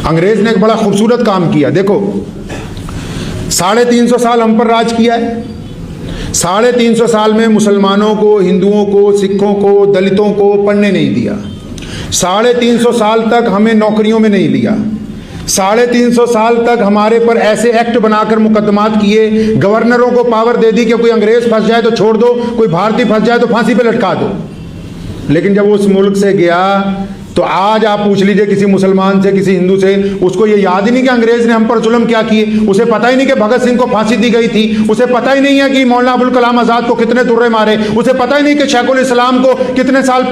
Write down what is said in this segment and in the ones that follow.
अंग्रेज ने एक बड़ा खूबसूरत काम किया। देखो 350 साल हम पर राज किया है। 350 साल में मुसलमानों को, हिंदुओं को, सिखों को, दलितों को पढ़ने नहीं दिया। 350 साल तक हमें नौकरियों में नहीं लिया। 350 साल तक हमारे पर ऐसे एक्ट बनाकर मुकदमात किए, गवर्नरों को पावर दे दी कि कोई अंग्रेज फंस जाए तो छोड़ दो, कोई भारतीय फंस जाए तो फांसी पे लटका दो। लेकिन जब वो उस मुल्क से गया तो आज आप पूछ लीजिए किसी मुसलमान से, किसी हिंदू से, उसको ये याद ही नहीं कि अंग्रेज ने हम पर जुल्म क्या किए। उसे पता ही नहीं कि भगत सिंह को फांसी दी गई थी। उसे पता ही नहीं है कि मौलाना अबुल कलाम आजाद को कितने तुर्रे मारे। उसे पता ही नहीं कि शेखुल इस्लाम को कितने साल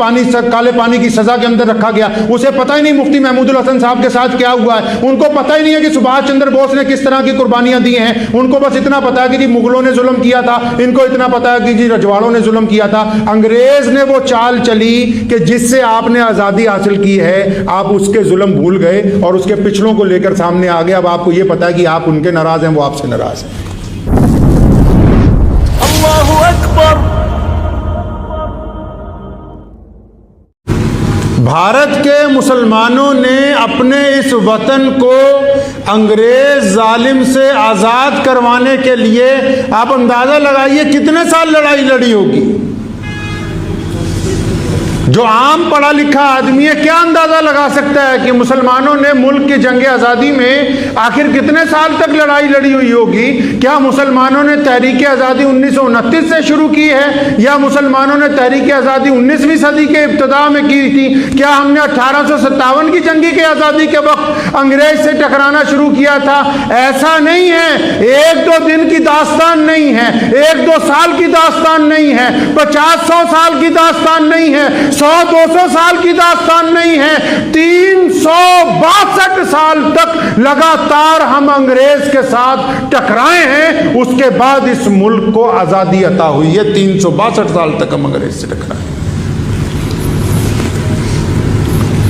काले पानी की सजा के अंदर रखा गया। उसे पता ही नहीं मुफ्ती महमूदुल हसन साहब के साथ क्या हुआ है। उनको पता ही नहीं है कि सुभाष चंद्र बोस ने किस तरह की कुर्बानियां दी हैं। उनको बस इतना पता है कि जी मुगलों ने जुल्म किया था, इनको इतना पता है कि जी रजवाड़ों ने जुल्म किया था। अंग्रेज ने वो चाल चली कि जिससे आपने आज़ादी हासिल की है, आप उसके जुल्म भूल गए और उसके पिछलों को लेकर सामने आ गए। अब आपको यह पता है कि आप उनके नाराज हैं, वो आपसे नाराज हैं। अल्लाहु अकबर। भारत के मुसलमानों ने अपने इस वतन को अंग्रेज जालिम से आजाद करवाने के लिए, आप अंदाजा लगाइए कितने साल लड़ाई लड़ी होगी। जो आम पढ़ा लिखा आदमी है क्या अंदाजा लगा सकता है कि मुसलमानों ने मुल्क की जंग आज़ादी में आखिर कितने साल तक लड़ाई लड़ी हुई होगी। क्या मुसलमानों ने तहरीक आज़ादी 1929 से शुरू की है या मुसलमानों ने तहरीक आज़ादी 19वीं सदी के इब्तिदा में की थी। क्या हमने 1857 की जंगी की आज़ादी के वक्त अंग्रेज से टकराना शुरू किया था। ऐसा नहीं है, 1-2 दिन की दास्तान नहीं है, 1-2 साल की दास्तान नहीं है, 50-100 साल की दास्तान नहीं है, 100-200 साल की दास्तान नहीं है। 362 साल तक लगातार हम अंग्रेज के साथ टकराए हैं। उसके बाद इस मुल्क को आजादी अता हुई है। 362 साल तक हम अंग्रेज से टकराए।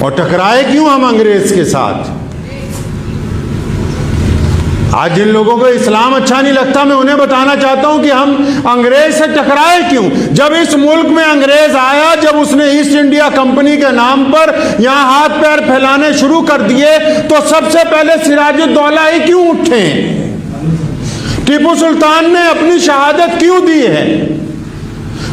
और टकराए क्यों हम अंग्रेज के साथ। आज जिन लोगों को इस्लाम अच्छा नहीं लगता, मैं उन्हें बताना चाहता हूं कि हम अंग्रेज से टकराए क्यों। जब इस मुल्क में अंग्रेज आया, जब उसने ईस्ट इंडिया कंपनी के नाम पर यहां हाथ पैर फैलाने शुरू कर दिए, तो सबसे पहले सिराजुद्दौला ही क्यों उठे। टीपू सुल्तान ने अपनी शहादत क्यों दी है।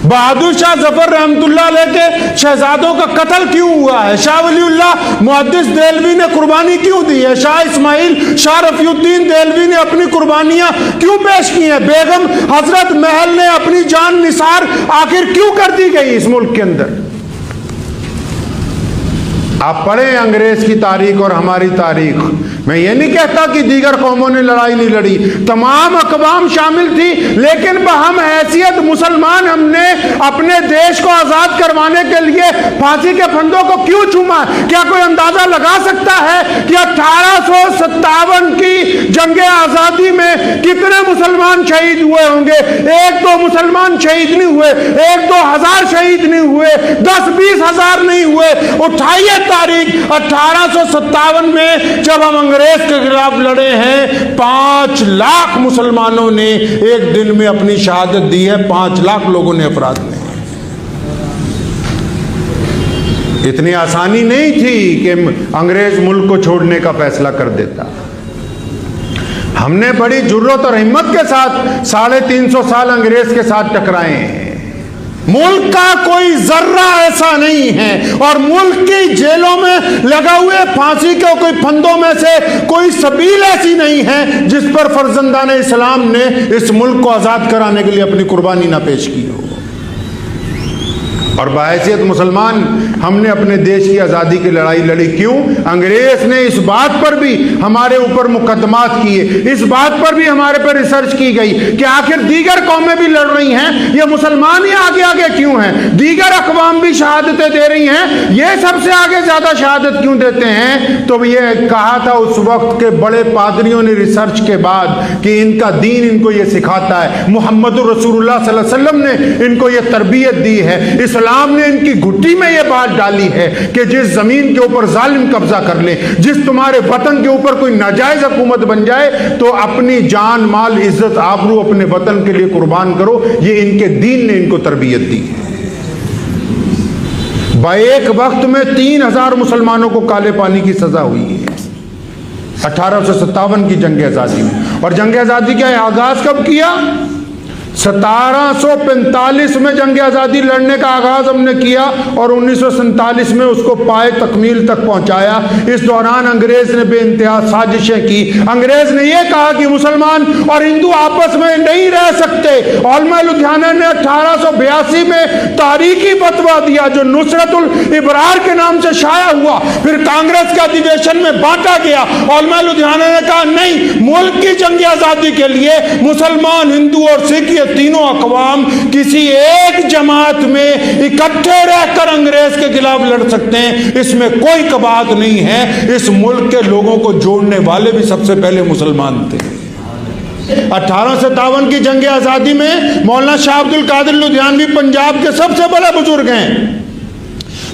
बहादुर शाह जफर रहमतुल्लाह अलैह के शहजादों का कत्ल क्यों हुआ है। शाह वलीउल्लाह मुहद्दिस देलवी ने कुर्बानी क्यों दी है। शाह इस्माइल, शाह रफीउद्दीन देलवी ने अपनी कुर्बानियां क्यों पेश की हैं। बेगम हजरत महल ने अपनी जान निसार आखिर क्यों कर दी गई इस मुल्क के अंदर। आप पढ़ें अंग्रेज की तारीख और हमारी तारीख। मैं ये नहीं कहता कि दीगर कौमों ने लड़ाई नहीं लड़ी, तमाम अक़वाम शामिल थी, लेकिन बहम हैसियत मुसलमान हमने अपने देश को आज़ाद करवाने के लिए फांसी के फंदों को क्यों चूमा। क्या कोई अंदाजा लगा सकता है कि 1857 की जंग आज़ादी में कितने मुसलमान शहीद हुए होंगे। 1-2 मुसलमान शहीद नहीं हुए, 1-2 हज़ार शहीद नहीं हुए, 10-20 हज़ार नहीं हुए। उठाइए तारीख 1857 में जब हम अंग्रेज के खिलाफ लड़े हैं, 5 लाख मुसलमानों ने एक दिन में अपनी शहादत दी है। 5 लाख लोगों ने अपराध में। इतनी आसानी नहीं थी कि अंग्रेज मुल्क को छोड़ने का फैसला कर देता। हमने बड़ी जुर्रत और हिम्मत के साथ 350 साल अंग्रेज के साथ टकराए हैं। मुल्क का कोई जर्रा ऐसा नहीं है और मुल्क की जेलों में लगा हुए फांसी के कोई फंदों में से कोई सबील ऐसी नहीं है जिस पर फर्जंदान इस्लाम ने इस मुल्क को आज़ाद कराने के लिए अपनी कुर्बानी ना पेश की हो। और बाहैसियत मुसलमान हमने अपने देश की आज़ादी की लड़ाई लड़ी क्यों। अंग्रेज ने इस बात पर भी हमारे ऊपर मुकदमात किए, इस बात पर भी हमारे पर रिसर्च की गई कि आखिर दीगर कौमें भी लड़ रही हैं, ये मुसलमान ही आगे आगे क्यों हैं। दीगर अक़वाम भी शहादतें दे रही हैं, ये सबसे आगे ज़्यादा शहादत क्यों देते हैं। तो ये कहा था उस वक्त के बड़े पादरियों ने रिसर्च के बाद कि इनका दीन इनको ये सिखाता है, मुहम्मदुर रसूलुल्लाह सल्लल्लाहु अलैहि वसल्लम ने इनको ये तरबियत दी है, इस्लाम ने इनकी घुट्टी में ये बात डाली है कि जिस जमीन के ऊपर जालिम कब्जा कर ले, जिस तुम्हारे वतन के ऊपर कोई नाजायज हुकूमत बन जाए तो अपनी जान माल इज्जत आबरू अपने वतन के लिए कुर्बान करो। ये इनके दीन ने इनको तरबियत दी है। एक वक्त में 3000 मुसलमानों को काले पानी की सजा हुई है। 1857 की जंग आज़ादी में। और जंग आज़ादी का आगाज़ कब किया? 1745 में जंग आज़ादी लड़ने का आगाज़ हमने किया और 1947 में उसको पाए तकमील तक पहुंचाया। इस दौरान अंग्रेज ने बेइंतहा साजिशें की। अंग्रेज ने यह कहा कि मुसलमान और हिंदू आपस में नहीं रह सकते। औलमा लुधियाना ने 1882 में तारीखी फतवा दिया जो नुसरतुल इबरार के नाम से शाया हुआ, फिर कांग्रेस के अधिवेशन में बांटा गया। औलमा लुधियाना ने कहा नहीं, मुल्क की जंग आज़ादी के लिए मुसलमान, हिंदू और सिख तीनों अकवाम किसी एक जमात में इकट्ठे रहकर अंग्रेज के खिलाफ लड़ सकते हैं, इसमें कोई कबात नहीं है। इस मुल्क के लोगों को जोड़ने वाले भी सबसे पहले मुसलमान थे। 1857 की जंग आज़ादी में मौलाना शाह अब्दुल कादिर लुधियानवी पंजाब के सबसे बड़े बुजुर्ग हैं।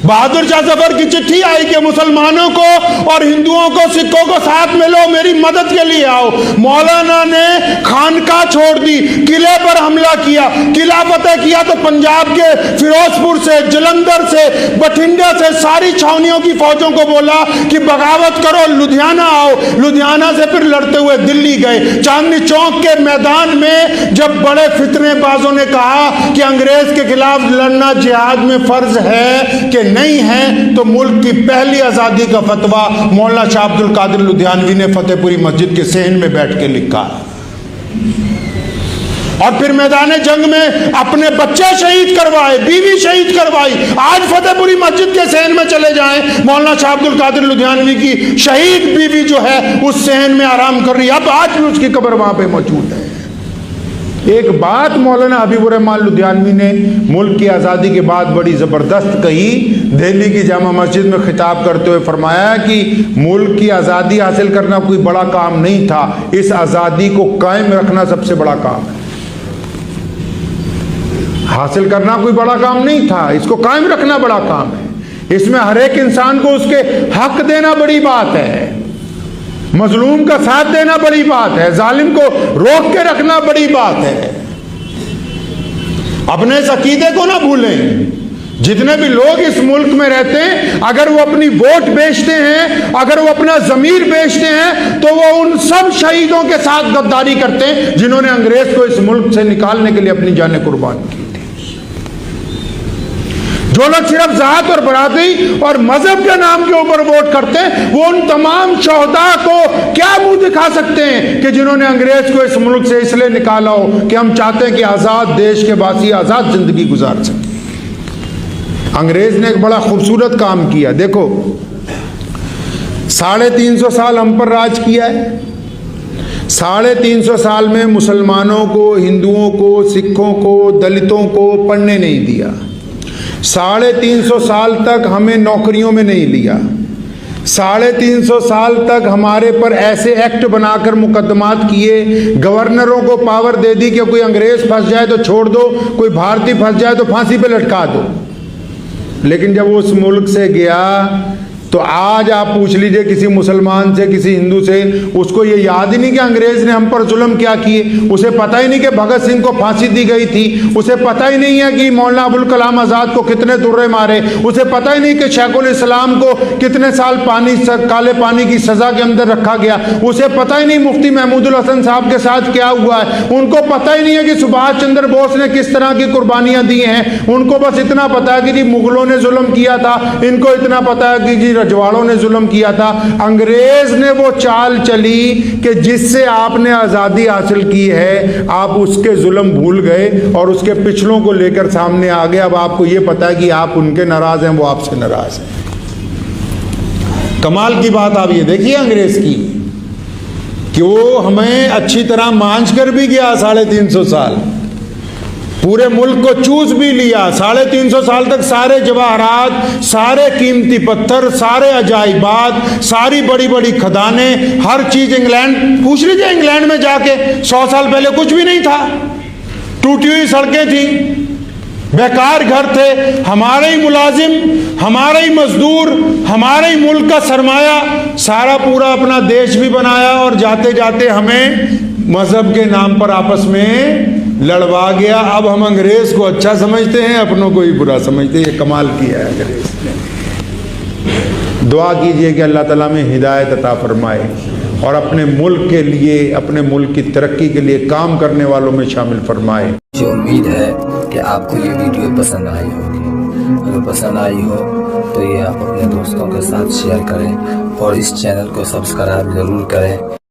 बहादुर शाह जफर की चिट्ठी आई कि मुसलमानों को और हिंदुओं को, सिखों को साथ में लो, मेरी मदद के लिए आओ। मौलाना ने खानका छोड़ दी, किले पर हमला किया। किला फतेह किया तो पंजाब के फिरोजपुर से, जलंधर से, बठिंडा से सारी छावनियों की फौजों को बोला कि बगावत करो, लुधियाना आओ। लुधियाना से फिर लड़ते हुए दिल्ली गए। चांदनी चौक के मैदान में जब बड़े फितनेबाजों ने कहा कि अंग्रेज के खिलाफ लड़ना जिहाद में फर्ज है कि नहीं है, तो मुल्क की पहली आजादी का फतवा मौलाना शाह अब्दुल कादिर लुधियानवी ने फतेहपुरी मस्जिद के सहन में बैठ के लिखा। और फिर मैदान जंग में अपने बच्चे शहीद करवाए, बीवी शहीद करवाई। आज फतेहपुरी मस्जिद के सहन में चले जाएं, मौलाना शाह अब्दुल कादिर लुधियानवी की शहीद बीवी जो है उस सहन में आराम कर रही है। अब आज भी उसकी कब्र वहां पे मौजूद है। एक बात मौलाना हबीबुर रहमान लुधियानवी ने मुल्क की आज़ादी के बाद बड़ी ज़बरदस्त कही। दिल्ली की जामा मस्जिद में खिताब करते हुए फरमाया कि मुल्क की आज़ादी हासिल करना कोई बड़ा काम नहीं था, इस आज़ादी को कायम रखना सबसे बड़ा काम है। हासिल करना कोई बड़ा काम नहीं था, इसको कायम रखना बड़ा काम है। इसमें हर एक इंसान को उसके हक देना बड़ी बात है, मजलूम का साथ देना बड़ी बात है, जालिम को रोक के रखना बड़ी बात है। अपने इस अकीदे को ना भूलें। जितने भी लोग इस मुल्क में रहते हैं, अगर वो अपनी वोट बेचते हैं, अगर वो अपना जमीर बेचते हैं, तो वो उन सब शहीदों के साथ गद्दारी करते हैं जिन्होंने अंग्रेज को इस मुल्क से निकालने के लिए अपनी जानें कुर्बान की। जो लोग सिर्फ ज़ात और बरादरी और मजहब के नाम के ऊपर वोट करते हैं, वो उन तमाम शोहदा को क्या मुंह दिखा सकते हैं कि जिन्होंने अंग्रेज को इस मुल्क से इसलिए निकाला हो कि हम चाहते हैं कि आज़ाद देश के वासी आज़ाद जिंदगी गुजार सकें। अंग्रेज ने एक बड़ा खूबसूरत काम किया। देखो, 350 साल हम पर राज किया है। 350 साल में मुसलमानों को, हिंदुओं को, सिखों को, दलितों को पढ़ने नहीं दिया। 350 साल तक हमें नौकरियों में नहीं लिया। 350 साल तक हमारे पर ऐसे एक्ट बनाकर मुकदमात किए, गवर्नरों को पावर दे दी कि कोई अंग्रेज फंस जाए तो छोड़ दो, कोई भारतीय फंस जाए तो फांसी पे लटका दो। लेकिन जब वो उस मुल्क से गया तो आज आप पूछ लीजिए किसी मुसलमान से, किसी हिंदू से, उसको ये याद ही नहीं कि अंग्रेज ने हम पर जुल्म क्या किए। उसे पता ही नहीं कि भगत सिंह को फांसी दी गई थी। उसे पता ही नहीं है कि मौलाना अबुल कलाम आज़ाद को कितने दुर्रे मारे। उसे पता ही नहीं कि शेखुल इस्लाम को कितने साल काले पानी की सज़ा के अंदर रखा गया। उसे पता ही नहीं मुफ्ती महमूदुल हसन साहब के साथ क्या हुआ है। उनको पता ही नहीं है कि सुभाष चंद्र बोस ने किस तरह की कुर्बानियाँ दी हैं। उनको बस इतना पता है कि जी मुगलों ने जुल्म किया था, इनको इतना पता है कि जी रजवाड़ों ने जुल्म किया था। अंग्रेज ने वो चाल चली कि जिससे आपने आज़ादी हासिल की है, आप उसके जुल्म भूल गए और उसके पिछलों को लेकर सामने आ गए। अब आपको ये पता है कि आप उनके नाराज हैं, वो आपसे नाराज हैं। कमाल की बात आप ये देखिए अंग्रेज की कि वो हमें अच्छी तरह मांझ कर भी गया। 350 साल पूरे मुल्क को चूस भी लिया। 350 साल तक सारे जवाहरात, सारे कीमती पत्थर, सारे अजाइबात, सारी बड़ी बड़ी खदानें, हर चीज इंग्लैंड, पूछ लीजिए इंग्लैंड में जाके 100 साल पहले कुछ भी नहीं था। टूटी हुई सड़कें थी, बेकार घर थे। हमारे ही मुलाजिम, हमारे ही मजदूर, हमारे ही मुल्क का सरमाया सारा पूरा अपना देश भी बनाया और जाते जाते हमें मजहब के नाम पर आपस में लड़वा गया। अब हम अंग्रेज को अच्छा समझते हैं, अपनों को ही बुरा समझते हैं। ये कमाल किया है अंग्रेज ने। दुआ कीजिए कि अल्लाह ताला में हिदायत अता फरमाए और अपने मुल्क के लिए, अपने मुल्क की तरक्की के लिए काम करने वालों में शामिल फरमाए। मुझे उम्मीद है कि आपको ये वीडियो पसंद आई होगी। अगर पसंद आई हो तो ये आप अपने दोस्तों के साथ शेयर करें और इस चैनल को सब्सक्राइब ज़रूर करें।